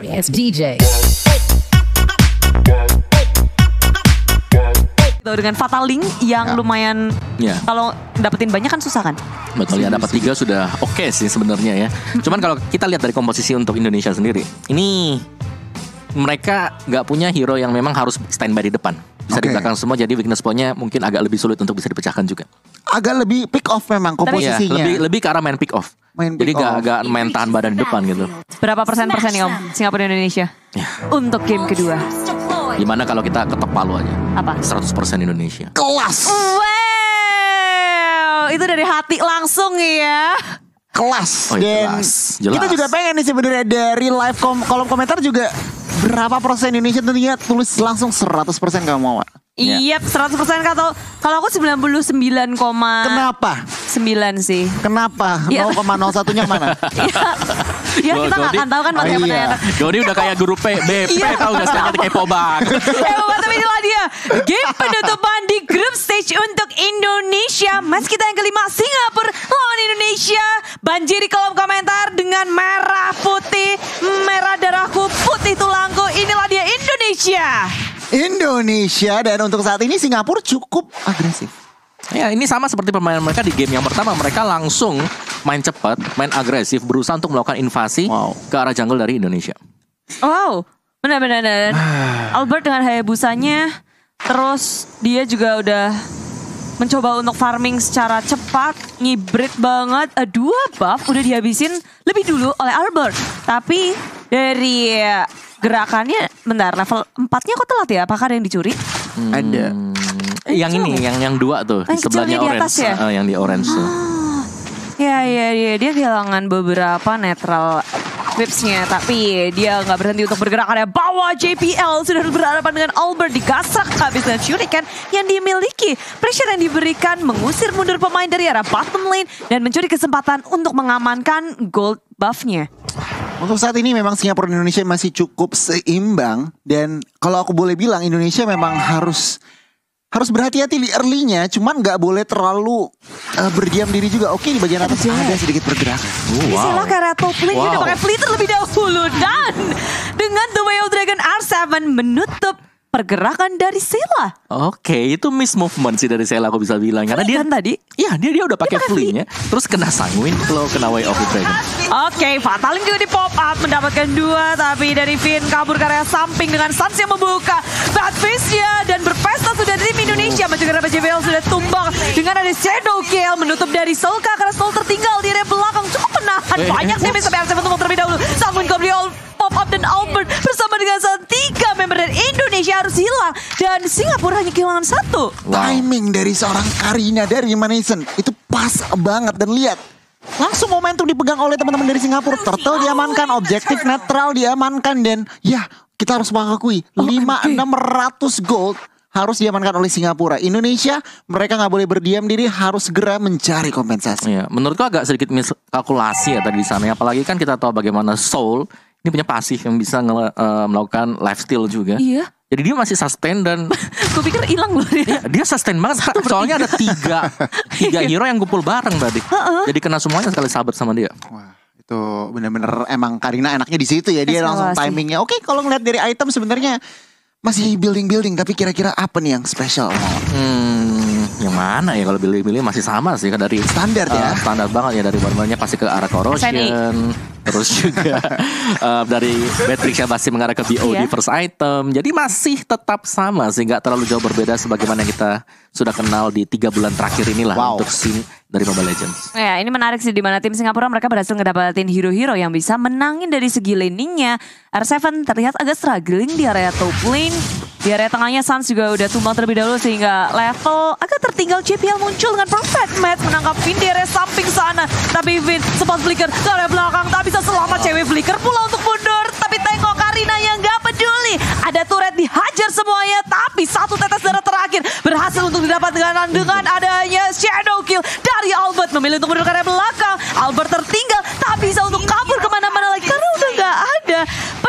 It's DJ. Dengan Fatal Link yang lumayan kalau dapetin banyak kan susah kan? Betul ya, dapat 3 sudah oke sih sebenarnya ya. Cuman kalau kita lihat dari komposisi untuk Indonesia sendiri, ini mereka nggak punya hero yang memang harus standby di depan. Bisa di belakang semua, jadi weakness point-nya mungkin agak lebih sulit untuk bisa dipecahkan juga. Agak lebih pick off memang komposisinya. Ya, lebih ke arah main pick off. Jadi gak main tahan badan di depan gitu. Berapa persen nih Om Singapura dan Indonesia untuk game kedua? Gimana kalau kita ketok palu aja? Apa? 100% Indonesia. Kelas. Wow, itu dari hati langsung ya. Kelas. Dan jelas. Kita juga pengen nih sebenarnya dari live kolom komentar juga berapa persen Indonesia, tentunya tulis langsung 100% kamu mau. Iya, 100% kalau aku 99, kenapa? 9 sih. Kenapa? 0,01-nya mana? Ya kita nggak akan tahu kan bagaimana. Doni udah kayak guru BP tahu nggak sekarang kepo banget. Tapi inilah dia game penutupan di grup stage untuk Indonesia. Match kita yang kelima, Singapura lawan Indonesia. Banjiri kolom komentar dengan merah putih, merah darahku, putih tulangku. Inilah dia Indonesia, dan untuk saat ini Singapura cukup agresif. Ya, ini sama seperti permainan mereka di game yang pertama. Mereka langsung main cepat, main agresif, berusaha untuk melakukan invasi ke arah jungle dari Indonesia. Wow, benar-benar. Albert dengan Hayabusanya, terus dia juga udah mencoba untuk farming secara cepat, ngibrit banget. 2 buff udah dihabisin lebih dulu oleh Albert. Tapi dari gerakannya, bentar, level 4-nya kok telat ya? Apakah ada yang dicuri? Ada. Yang ini, yang 2 tuh, di sebelahnya orange. Yang di orange tuh. Ya, dia kehilangan beberapa netral vibes-nya, tapi dia nggak berhenti untuk bergerak. Ada bawah JPL sudah berhadapan dengan Albert, digasak habis dengan shuriken yang dimiliki. Pressure yang diberikan mengusir mundur pemain dari arah bottom lane dan mencuri kesempatan untuk mengamankan gold buff-nya. Untuk saat ini memang Singapura dan Indonesia masih cukup seimbang, dan kalau aku boleh bilang Indonesia memang harus berhati-hati di early-nya, cuman nggak boleh terlalu berdiam diri juga. Oke, di bagian atas ada sedikit pergerakan. Sila ke arah top lane, dia udah pakai flitter lebih dahulu, dan dengan The Way of Dragon R7 menutup pergerakan dari Sela. Oke, itu miss movement sih dari Sela, aku bisa bilang. Karena dia tadi, iya dia udah pakai flee-nya, terus kena sanguin kalau kena Way of the Dragon. Oke, Fatal Link juga di pop up mendapatkan 2, tapi dari Finn kabur ke area samping dengan Sans yang membuka bad face-nya dan berpesta sudah dari tim Indonesia. Mencegah Rabat JBL sudah tumbang dengan ada Shadow Kill menutup dari Solka karena Soul tertinggal di area belakang, cukup menahan banyak damage sampai R7 tumbang terlebih dahulu. Sanguin Gabriel pop up dan Albert bersama dengan 3 member dari Indonesia harus hilang, dan Singapura hanya kehilangan 1. Timing dari seorang Karina dari Maneson itu pas banget, dan lihat langsung momentum dipegang oleh teman-teman dari Singapura. Turtle diamankan, objektif netral diamankan, dan ya kita harus mengakui 5.600 gold harus diamankan oleh Singapura. Indonesia, mereka nggak boleh berdiam diri, harus segera mencari kompensasi. Ya, menurutku agak sedikit miskalkulasi ya tadi di sana. Apalagi kan kita tahu bagaimana Soul ini punya pasif yang bisa melakukan lifesteal juga. Iya. Jadi dia masih sustain dan gue pikir hilang loh dia. Dia sustain banget. Soalnya ada 3 hero yang kumpul bareng tadi. Jadi kena semuanya sekali sahabat sama dia. Wah, itu benar-benar emang Karina enaknya di situ ya. Dia langsung timingnya. Oke, kalau ngeliat dari item sebenarnya masih building, tapi kira-kira apa nih yang spesial? Yang mana ya, kalau building masih sama sih kan, dari standar ya. Standar banget ya, dari warnanya pasti ke arah corrosion. Terus juga dari Matrix yang masih mengarah ke BOD first item. Jadi masih tetap sama sih, gak terlalu jauh berbeda sebagaimana yang kita sudah kenal di 3 bulan terakhir inilah untuk scene dari Mobile Legends. Ya, ini menarik sih, di mana tim Singapura mereka berhasil ngedapatin hero-hero yang bisa menangin dari segi laningnya. R7 terlihat agak struggling di area top lane. Di area tengahnya Sans juga udah tumbang terlebih dahulu, sehingga level agak tertinggal. JPL muncul dengan perfect match menangkap Vin di area samping sana. Tapi Vin sempat flicker ke area belakang, tak bisa selamat. Cewek flicker pula untuk mundur, tapi tengok Karina yang gak peduli. Ada turret dihajar semuanya, tapi 1 tetes darah terakhir berhasil untuk didapat dengan adanya Shadow Kill dari Albert. Memilih untuk mundur ke area belakang. Albert tertinggal, tak bisa untuk kabur kemana-mana lagi karena udah gak ada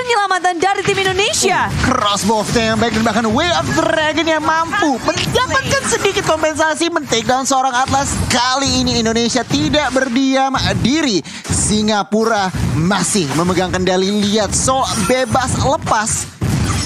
penyelamatan dari tim Indonesia. Crossbow of Tank yang baik dan bahkan Way of Dragon yang mampu mendapatkan sedikit kompensasi men-take down seorang Atlas. Kali ini Indonesia tidak berdiam diri. Singapura masih memegang kendali. Lihat Soul bebas lepas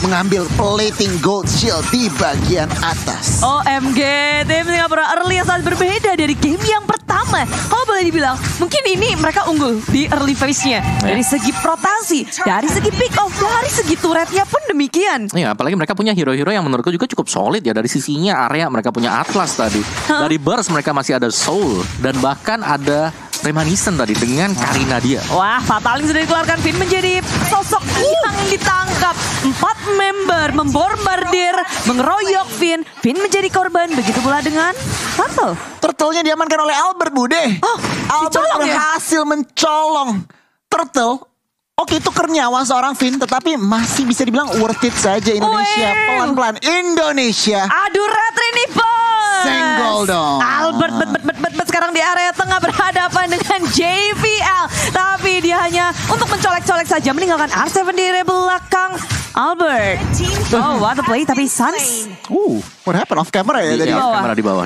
mengambil plating gold shield di bagian atas. OMG, tim Singapura early yang sangat berbeda dari game yang pertama. Kalau boleh dibilang, mungkin ini mereka unggul di early phase-nya. Dari segi rotasi, dari segi pick off, dari segi turretnya pun demikian. Ya, apalagi mereka punya hero-hero yang menurutku juga cukup solid ya. Dari sisinya area mereka punya Atlas tadi. Dari Burst mereka masih ada Soul. Dan bahkan ada Reminiscent tadi dengan Karina dia. Wah, Fataling sudah dikeluarkan. Finn menjadi sosok yang ditangkap. 4 member membombardir, mengeroyok Finn. Finn menjadi korban. Begitu pula dengan Turtle. Turtle-nya diamankan oleh Albert, Bude. Oh, Albert berhasil mencolong Turtle. Oke, itu nyawa seorang Finn, tetapi masih bisa dibilang worth it saja Indonesia. Pelan-pelan Indonesia. Aduh, Retrinipo. Senggol dong. Albert bet sekarang di area tengah berhadapan dengan JVL. Tapi dia hanya untuk mencolek-colek saja, meninggalkan R7 di area belakang Albert. Oh, what a play. Tapi Suns. What happened off camera ya tadi? Off camera di bawah.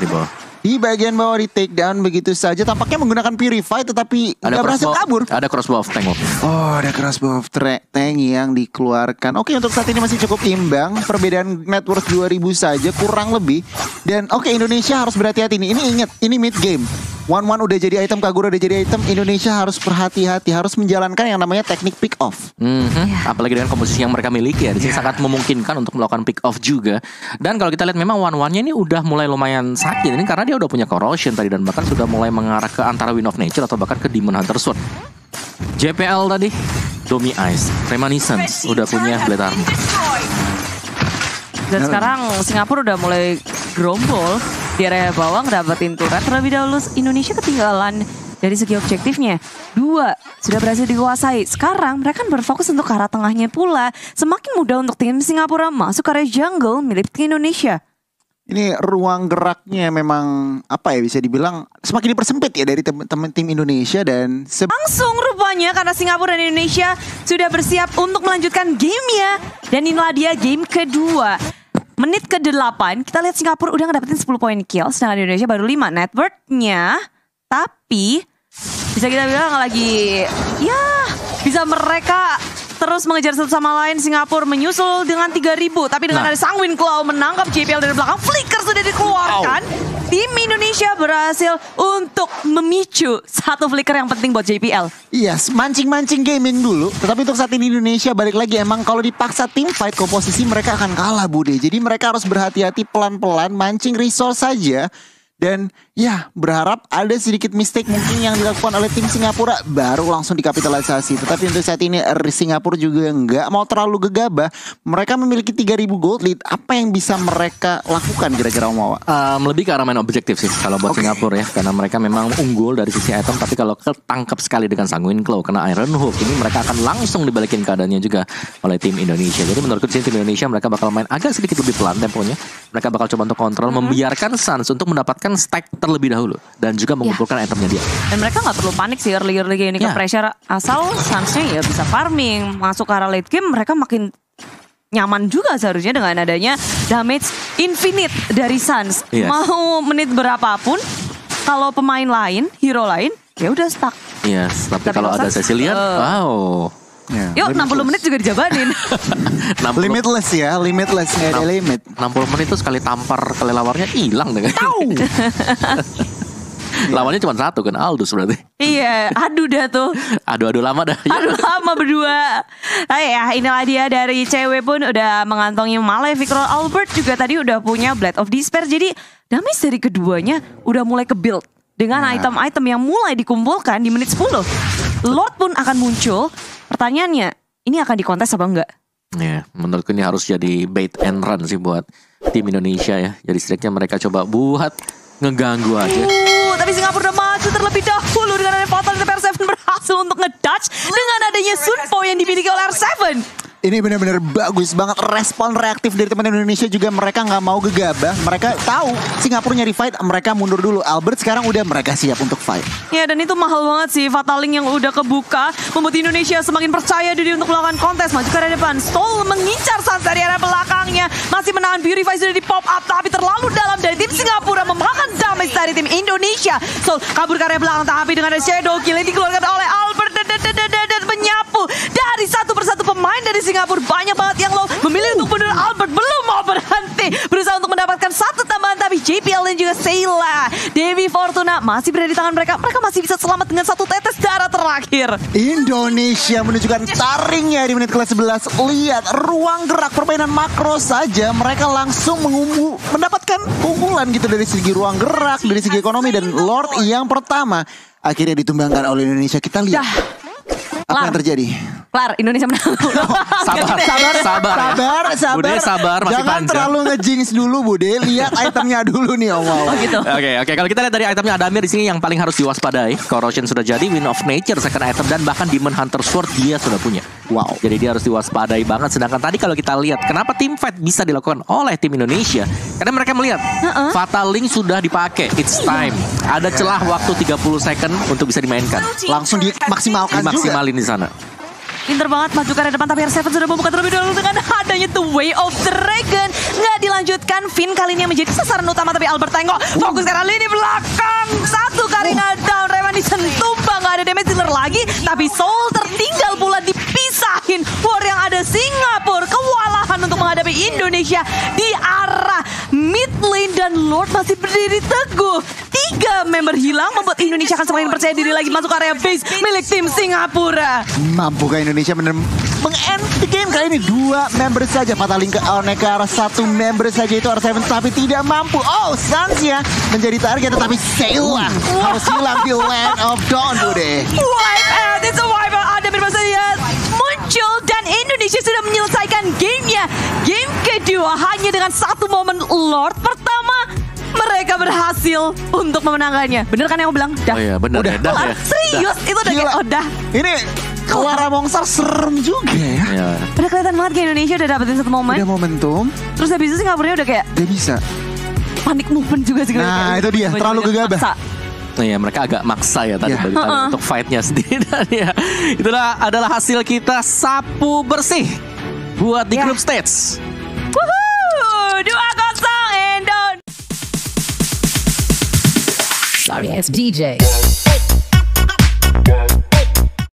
Di bagian bawah di take down begitu saja. Tampaknya menggunakan Purify tetapi nggak berhasil kabur. Ada crossbow of tank. Oh, ada crossbow of tank yang dikeluarkan. Oke, untuk saat ini masih cukup imbang. Perbedaan net worth 2000 saja kurang lebih. Dan oke, Indonesia harus berhati-hati nih. Ini ingat, ini mid game. 1-1 udah jadi item, Kagura udah jadi item. Indonesia harus berhati-hati, harus menjalankan yang namanya teknik pick off. Apalagi dengan komposisi yang mereka miliki ya, di sini sangat memungkinkan untuk melakukan pick off juga. Dan kalau kita lihat memang 1-1-nya ini udah mulai lumayan sakit ini karena dia udah punya corrosion tadi dan bahkan sudah mulai mengarah ke antara Wind of Nature atau bahkan ke Demon Hunter Sword. JPL tadi, Domi Ice, Reminiscence udah punya Blade Armor. Dan sekarang Singapura udah mulai gerombol di area bawah ngedapetin turret. Terlebih dahulu Indonesia ketinggalan dari segi objektifnya. 2 sudah berhasil dikuasai. Sekarang mereka berfokus untuk ke arah tengahnya pula. Semakin mudah untuk tim Singapura masuk ke area jungle milik tim Indonesia. Ini ruang geraknya memang apa ya bisa dibilang semakin dipersempit ya dari teman-teman tim Indonesia dan langsung rupanya karena Singapura dan Indonesia sudah bersiap untuk melanjutkan gamenya. Dan inilah dia game kedua. Menit ke-8 kita lihat Singapura udah ngedapetin 10 poin kill, sedangkan Indonesia baru 5 net worth-nya. Tapi bisa kita bilang lagi ya bisa mereka terus mengejar satu sama lain. Singapura menyusul dengan 3000, tapi dengan ada Sanguine Claw menangkap JPL dari belakang. Flicker sudah dikeluarkan. Tim Indonesia berhasil untuk memicu satu flicker yang penting buat JPL. Iya, mancing-mancing gaming dulu. Tetapi untuk saat ini Indonesia balik lagi emang kalau dipaksa tim fight komposisi mereka akan kalah, Bude. Jadi mereka harus berhati-hati pelan-pelan mancing resource saja. Dan ya berharap ada sedikit mistake mungkin yang dilakukan oleh tim Singapura baru langsung dikapitalisasi. Tetapi untuk saat ini Singapura juga nggak mau terlalu gegabah. Mereka memiliki 3000 gold lead. Apa yang bisa mereka lakukan kira-kira Omawa? Lebih ke arah main objektif sih kalau buat Singapura ya. Karena mereka memang unggul dari sisi item. Tapi kalau ketangkep sekali dengan Sanguine Claw kena Iron Hook, ini mereka akan langsung dibalikin keadaannya juga oleh tim Indonesia. Jadi menurutku tim Indonesia mereka bakal main agak sedikit lebih pelan temponya. Mereka bakal coba untuk kontrol, membiarkan Suns untuk mendapatkan stack terlebih dahulu dan juga mengumpulkan itemnya dia. Dan mereka nggak perlu panik sih early ini ke pressure, asal Suns-nya ya bisa farming, masuk ke arah late game mereka makin nyaman juga seharusnya dengan adanya damage infinite dari Suns. Mau menit berapapun kalau pemain lain, hero lain ya udah stuck. Tapi kalau ada sesi lihat, yuk 60 menit juga dijabanin. Limitless ya, limitless, nggak ada limit. 60 menit itu sekali tampar kelelawarnya hilang dengan. Lawannya cuma satu kan, Aldous berarti. Iya, aduh dah tuh. Aduh lama dah. Aduh lama berdua. Ya inilah dia dari cewek pun udah mengantongi Malefic Roll. Albert juga tadi udah punya Blade of Despair. Jadi damage dari keduanya udah mulai ke build. Dengan item-item yang mulai dikumpulkan di menit 10. Lord pun akan muncul. Pertanyaannya, ini akan dikontes apa enggak? Ya, menurutku ini harus jadi bait and run sih buat tim Indonesia ya. Jadi setidaknya mereka coba buat ngeganggu aja. Tapi Singapura udah maju terlebih dahulu dengan ada Fatal, R7 berhasil untuk ngedodge dengan adanya Sunpo yang dimiliki oleh R7. Ini benar-benar bagus banget. Respon reaktif dari teman Indonesia juga, mereka nggak mau gegabah. Mereka tahu Singapura nyari fight, mereka mundur dulu. Albert sekarang udah mereka siap untuk fight. Ya, dan itu mahal banget sih. Fataling yang udah kebuka membuat Indonesia semakin percaya diri untuk melakukan kontes. Maju ke arah depan. Stol mengincar Sans dari arah belakangnya. Masih menahan Purify sudah di pop up, tapi terlalu dalam dari tim Singapura memakan damage dari tim Indonesia. Stol kabur ke arah belakang, tapi dengan ada Shadow Kill yang dikeluarkan oleh Albert dan menyapu dari satu persatu pemain dari Singapura. Banyak banget yang low, memilih untuk mundur. Albert belum mau berhenti, berusaha untuk mendapatkan satu tambahan, tapi JPL dan juga Sayla, Dewi Fortuna masih berada di tangan mereka. Mereka masih bisa selamat dengan satu tetes darah terakhir. Indonesia menunjukkan taringnya di menit ke-11. Lihat ruang gerak permainan makro saja, mereka langsung mendapatkan keunggulan gitu dari segi ruang gerak, dari segi ekonomi. Dan Lord yang pertama akhirnya ditumbangkan oleh Indonesia. Kita lihat apa yang terjadi. Kelar, Indonesia menang. Bude sabar, masih Jangan panjang. terlalu ngejinx dulu, Bude. Lihat itemnya dulu nih, Oh gitu. Oke. Kalau kita lihat dari itemnya Adamir di sini yang paling harus diwaspadai. Corrosion sudah jadi, Wind of Nature second item, dan bahkan Demon Hunter Sword dia sudah punya. Wow. Jadi dia harus diwaspadai banget. Sedangkan tadi kalau kita lihat kenapa team fight bisa dilakukan oleh tim Indonesia, karena mereka melihat Fatal Link sudah dipakai. It's time. Ada celah waktu 30 second untuk bisa dimainkan. Langsung dimaksimalkan juga. Dimaksimalin di sana. Pinter banget maju ke arah depan, tapi R7 sudah membuka terlebih dahulu dengan adanya The Way of Dragon. Nggak dilanjutkan, Finn kali ini yang menjadi sasaran utama, tapi Albert tengok fokus ke arah lini belakang. Satu Karina down, Revanison tumbang, nggak ada damage dealer lagi, tapi Soul tertinggal pula, dipisahin. War yang ada Singapura kewalahan untuk menghadapi Indonesia di arah mid lane, dan Lord masih berdiri teguh. 3 member hilang membuat Indonesia akan semakin percaya diri lagi masuk area base milik tim Singapura. Mampukah Indonesia meng-end the game kali ini? 2 member saja. Fataling ke arah 1 member saja itu R7, tapi tidak mampu. Oh, Sans ya menjadi target, tetapi Sayla harus hilang di Land of Dawn, Bude. Wipe out, it's a wipe out. Ada bermaksudnya muncul, dan Indonesia sudah menyelesaikan gamenya. Game kedua hanya dengan 1 momen Lord pertama. Mereka berhasil untuk memenangkannya. Bener kan yang aku bilang? Dah. Oh iya, bener. Udah. Dah ya. Serius, itu udah kayak dah. Ini Clara Mongsar serem juga ya. Iya. Udah kelihatan banget kayak Indonesia udah dapetin satu momen. Udah momentum, Terus habis itu Singapura udah kayak dia bisa. panik movement juga sih. Nah, itu dia, terlalu gegabah. Maksa. Iya, mereka agak maksa ya tadi Iya. untuk fight-nya sendiri. Dan ya, itulah adalah hasil kita sapu bersih buat di group stage. Woohoo! 2-0 and down. Sorry, it's DJ.